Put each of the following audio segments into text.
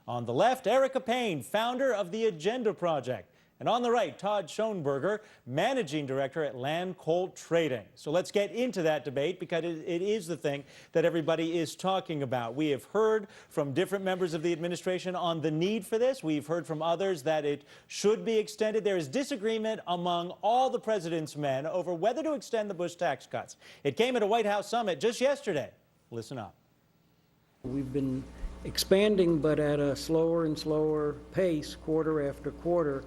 On the left, Erica Payne, founder of the Agenda Project. And on the right, Todd Schoenberger, managing director at Land Colt Trading. So let's get into that debate because it is the thing that everybody is talking about. We have heard from different members of the administration on the need for this. We've heard from others that it should be extended. There is disagreement among all the president's men over whether to extend the Bush tax cuts. It came at a White House summit just yesterday. Listen up. We've been expanding, but at a slower and slower pace, quarter after quarter.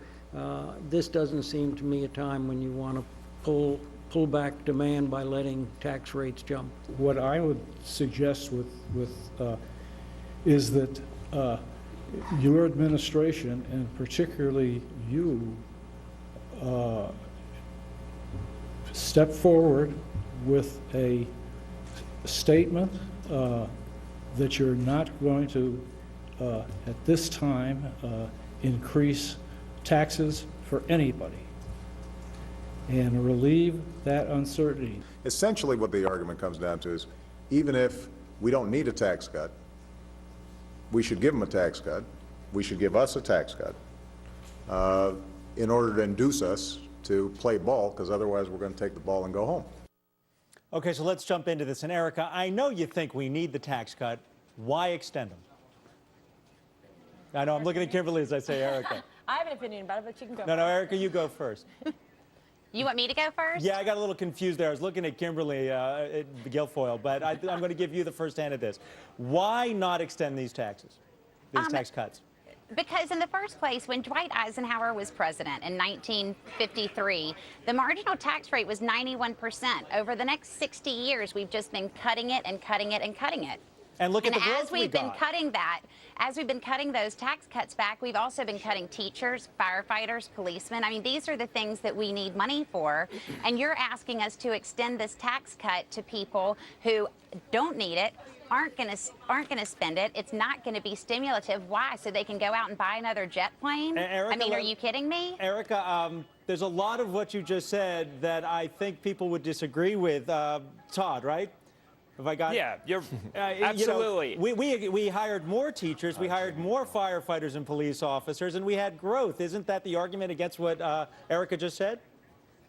This doesn't seem to me a time when you want to pull back demand by letting tax rates jump. What I would suggest is that your administration, and particularly you, step forward with a statement that you're not going to, at this time, increase taxes for anybody and relieve that uncertainty. Essentially what the argument comes down to is, even if we don't need a tax cut, we should give them a tax cut, we should give us a tax cut in order to induce us to play ball, because otherwise we're going to take the ball and go home. Okay, so let's jump into this. And Erica, I know you think we need the tax cut. Why extend them? I know I'm looking at Kimberly as I say Erica. I have an opinion about it, but you can go No, Erica, you go first. You want me to go first? Yeah, I got a little confused there. I was looking at Kimberly, the Guilfoyle, but I'm going to give you the first hand at this. Why not extend these taxes, these tax cuts? Because in the first place, when Dwight Eisenhower was president in 1953, the marginal tax rate was 91%. Over the next 60 years, we've just been cutting it and cutting it and cutting it. And look at the growth as we've been cutting that, as we've been cutting those tax cuts back, we've also been cutting teachers, firefighters, policemen. I mean, these are the things that we need money for. And you're asking us to extend this tax cut to people who don't need it, aren't going to spend it. It's not going to be stimulative. Why? So they can go out and buy another jet plane? Erica, I mean, are you kidding me? Erica, there's a lot of what you just said that I think people would disagree with. Todd, right? Have I got? Yeah, you're absolutely. You know, we hired more teachers, we hired more firefighters and police officers, and we had growth. Isn't that the argument against what Erica just said?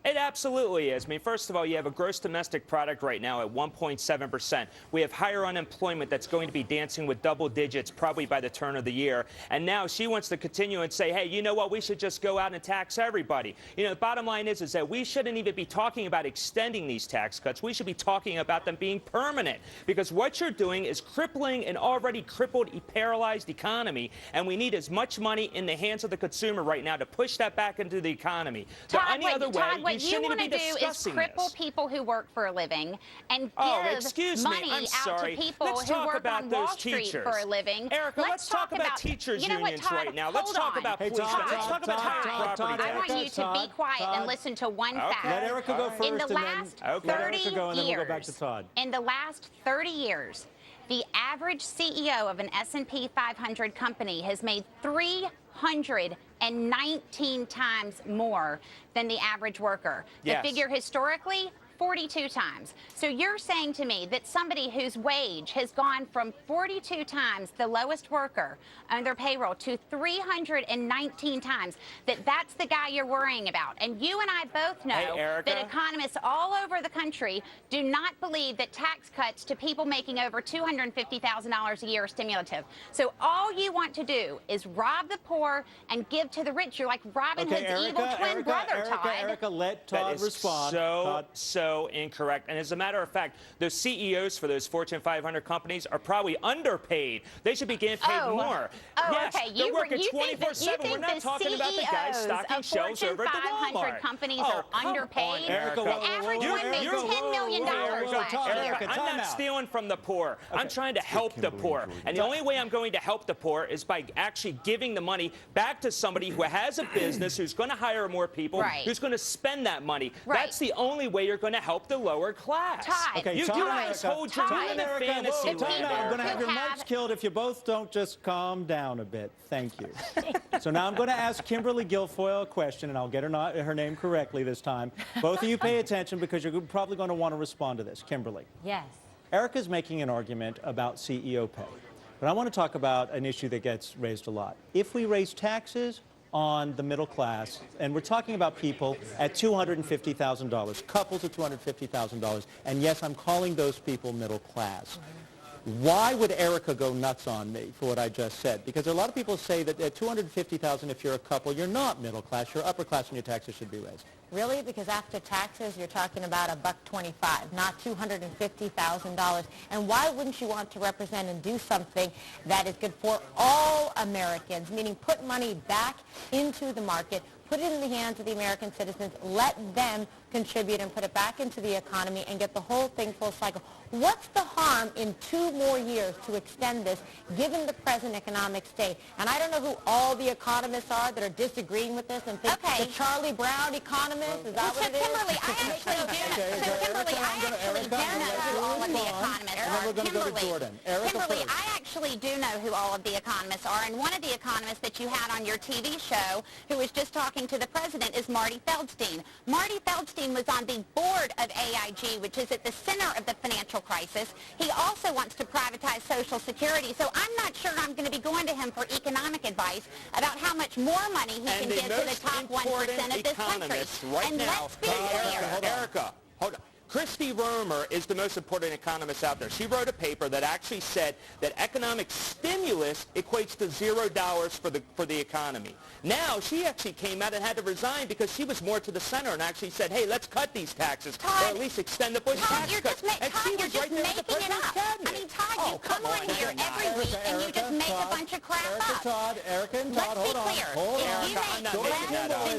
It absolutely is. I mean, first of all, you have a gross domestic product right now at 1.7%. We have higher unemployment that's going to be dancing with double digits probably by the turn of the year. And now she wants to continue and say, hey, you know what, we should just go out and tax everybody. You know, the bottom line is that we shouldn't even be talking about extending these tax cuts. We should be talking about them being permanent, because what you're doing is crippling an already crippled, paralyzed economy, and we need as much money in the hands of the consumer right now to push that back into the economy. Todd, what you want to do is cripple people who work for a living and give money out to people who work on Wall Street for a living. Erica, let's talk about teachers unions right now. Let's talk about policemen. Let's talk about higher property. I want you to be quiet and listen to one fact. Let Erica go first. In the last 30 years, and then we'll go back to Todd. In the last 30 years, the average CEO of an S&P 500 company has made 319 times more than the average worker. The figure historically, 42 times. So you're saying to me that somebody whose wage has gone from 42 times the lowest worker on their payroll to 319 times, that's the guy you're worrying about. And you and I both know that economists all over the country do not believe that tax cuts to people making over $250,000 a year are stimulative. So all you want to do is rob the poor and give to the rich. You're like Robin Hood's evil twin brother, Todd. Erica, let Todd respond. So incorrect. And as a matter of fact, those CEOs for those Fortune 500 companies are probably underpaid. They should be getting paid more. Yes, okay. They're working 24/7. We're not talking about the guys stocking shelves over at the Walmart. 500 companies are underpaid. Erica, the average one made $10 million last year. I'm not stealing from the poor. I'm trying to help the poor. And the only way I'm going to help the poor is by actually giving the money back to somebody who has a business, who's going to hire more people, who's going to spend that money. That's the only way you're going to help the lower class. Todd, you guys hold your own fantasy. I'm going to have your mics killed if you both don't just calm down a bit. Thank you. So now I'm going to ask Kimberly Guilfoyle a question, and I'll get her name correctly this time. Both of you pay attention because you're probably going to want to respond to this. Kimberly. Yes. Erica's making an argument about CEO pay. But I want to talk about an issue that gets raised a lot. If we raise taxes on the middle class, and we're talking about people at $250,000, couples at $250,000, and yes, I'm calling those people middle class. Why would Erica go nuts on me for what I just said? Because a lot of people say that at $250,000, if you're a couple, you're not middle class, you're upper class, and your taxes should be raised. Really? Because after taxes, you're talking about $125, not $250,000. And why wouldn't you want to represent and do something that is good for all Americans, meaning put money back into the market, put it in the hands of the American citizens, let them contribute and put it back into the economy and get the whole thing full cycle. What's the harm in 2 more years to extend this, given the present economic state? And I don't know who all the economists are that are disagreeing with this and think the Charlie Brown economist, is that what it is? Kimberly, I actually do know who all of the economists are. Kimberly, I actually do know who all of the economists are, and one of the economists that you had on your TV show who was just talking to the president is Marty Feldstein. Marty Feldstein was on the board of AIG, which is at the center of the financial crisis. He also wants to privatize Social Security, so I'm not sure I'm going to be going to him for economic advice about how much more money he can give to the top 1% of this country. Right and now, let's be clear. Erica, hold on. Christy Romer is the most important economist out there. She wrote a paper that actually said that economic stimulus equates to $0 for the economy. Now, she actually came out and had to resign because she was more to the center and actually said, hey, let's cut these taxes, or at least extend the Bush tax cuts. And she was right there with the president's cabinet. I mean, Todd, you come on here every week and you just make a bunch of crap up. Erica and Todd, hold on. If you make less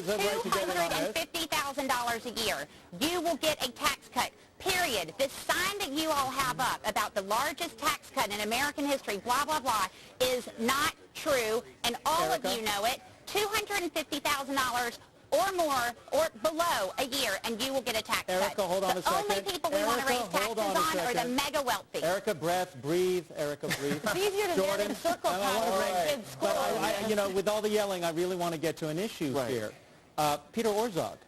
than $250,000 a year, you will get a tax cut. Period. This sign that you all have up about the largest tax cut in American history, blah, blah, blah, is not true, and all of you know it. $250,000 or more or below a year, and you will get a tax Erica, cut. hold on a second. The only people we want to raise taxes on are the mega wealthy. Erica, breathe. Erica, breathe. It's easier to stand in circle in school. But with all the yelling, I really want to get to an issue here. Peter Orszag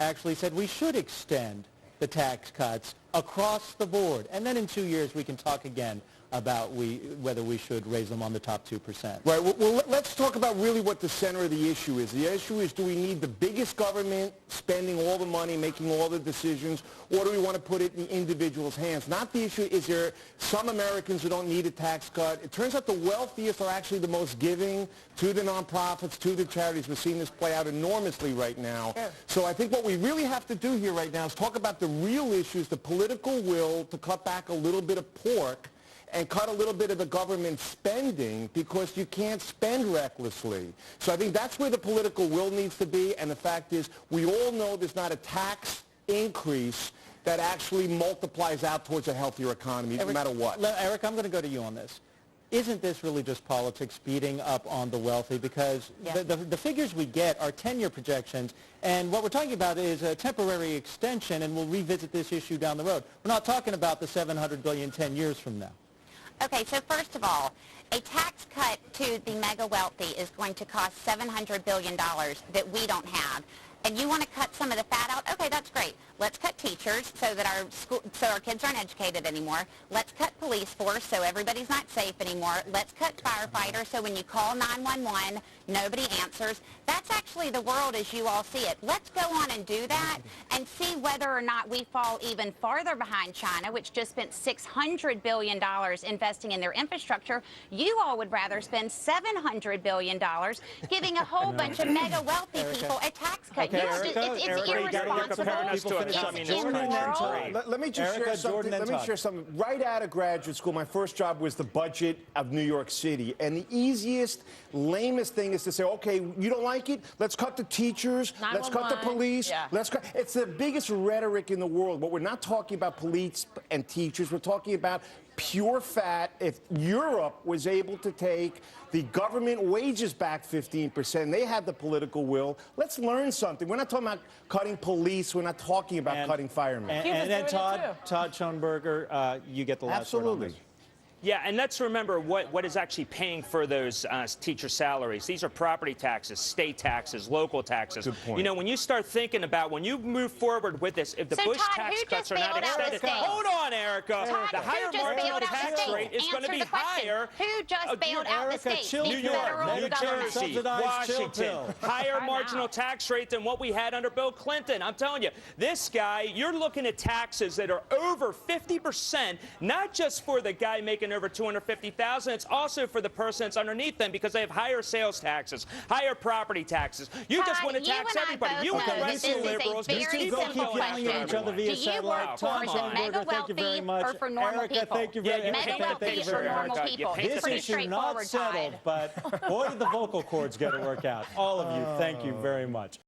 actually said we should extend the tax cuts across the board. And then in 2 years, we can talk again about whether we should raise them on the top 2%. Right. Well, let's talk about really what the center of the issue is. The issue is, do we need the biggest government spending all the money, making all the decisions, or do we want to put it in the individual's hands? Not the issue, is there some Americans who don't need a tax cut? It turns out the wealthiest are actually the most giving to the nonprofits, to the charities. We're seeing this play out enormously right now. Sure. So I think what we really have to do here right now is talk about the real issues, the political will to cut back a little bit of pork and cut a little bit of the government spending, because you can't spend recklessly. So I think that's where the political will needs to be, and the fact is we all know there's not a tax increase that actually multiplies out towards a healthier economy, no matter what. Eric, I'm going to go to you on this. Isn't this really just politics beating up on the wealthy? Because the figures we get are 10-year projections, and what we're talking about is a temporary extension, and we'll revisit this issue down the road. We're not talking about the $700 billion 10 years from now. Okay, so first of all, a tax cut to the mega wealthy is going to cost $700 billion that we don't have. And you want to cut some of the fat out? Okay, that's great. Let's cut teachers so that our kids aren't educated anymore. Let's cut police force so everybody's not safe anymore. Let's cut firefighters so when you call 911, nobody answers. That's actually the world as you all see it. Let's go on and do that and see whether or not we fall even farther behind China, which just spent $600 billion investing in their infrastructure. You all would rather spend $700 billion giving a whole bunch of mega wealthy people a tax cut. Okay, It's irresponsible. Let me just share something. Right out of graduate school, my first job was the budget of New York City. And the easiest, lamest thing is to say, okay, you don't like it? Let's cut the teachers. Let's cut the police. Yeah. It's the biggest rhetoric in the world. But we're not talking about police and teachers. We're talking about pure fat. If Europe was able to take the government wages back 15%, they had the political will. Let's learn something. We're not talking about cutting police. We're not talking about cutting firemen. And then Todd Schoenberger, you get the last word on this. Yeah, and let's remember what is actually paying for those teacher salaries. These are property taxes, state taxes, local taxes. Good point. You know, when you start thinking about when you move forward with this, if the So, Bush Todd, tax who cuts just are not bailed out the extended, state? hold on, Erica. Todd, The who higher just marginal bailed out the tax state? rate is going to be Answer the question. higher. Who just bailed out the Erica, state? chill New The pill. York, federal New government. Jersey, Subsidized Washington, chill pill. higher I know. marginal tax rate than what we had under Bill Clinton. I'm telling you, this guy, you're looking at taxes that are over 50%, not just for the guy making over $250,000, it's also for the person that's underneath them because they have higher sales taxes, higher property taxes. You just Todd, want to you tax and I everybody. both You want know the that rest of the this is a liberals. very Just keep simple on keep going yelling at question. each other via Do you satellite. work Tom for the Schoenberger, mega thank you very wealthy much. or for normal Erica, people? thank you Yeah, very you much. Mega paint the wealthy picture, or normal Erica. You people? paint It's This the pretty issue not straightforward, settled, Todd. but boy, did the vocal cords get to work out. All of you, thank you very much.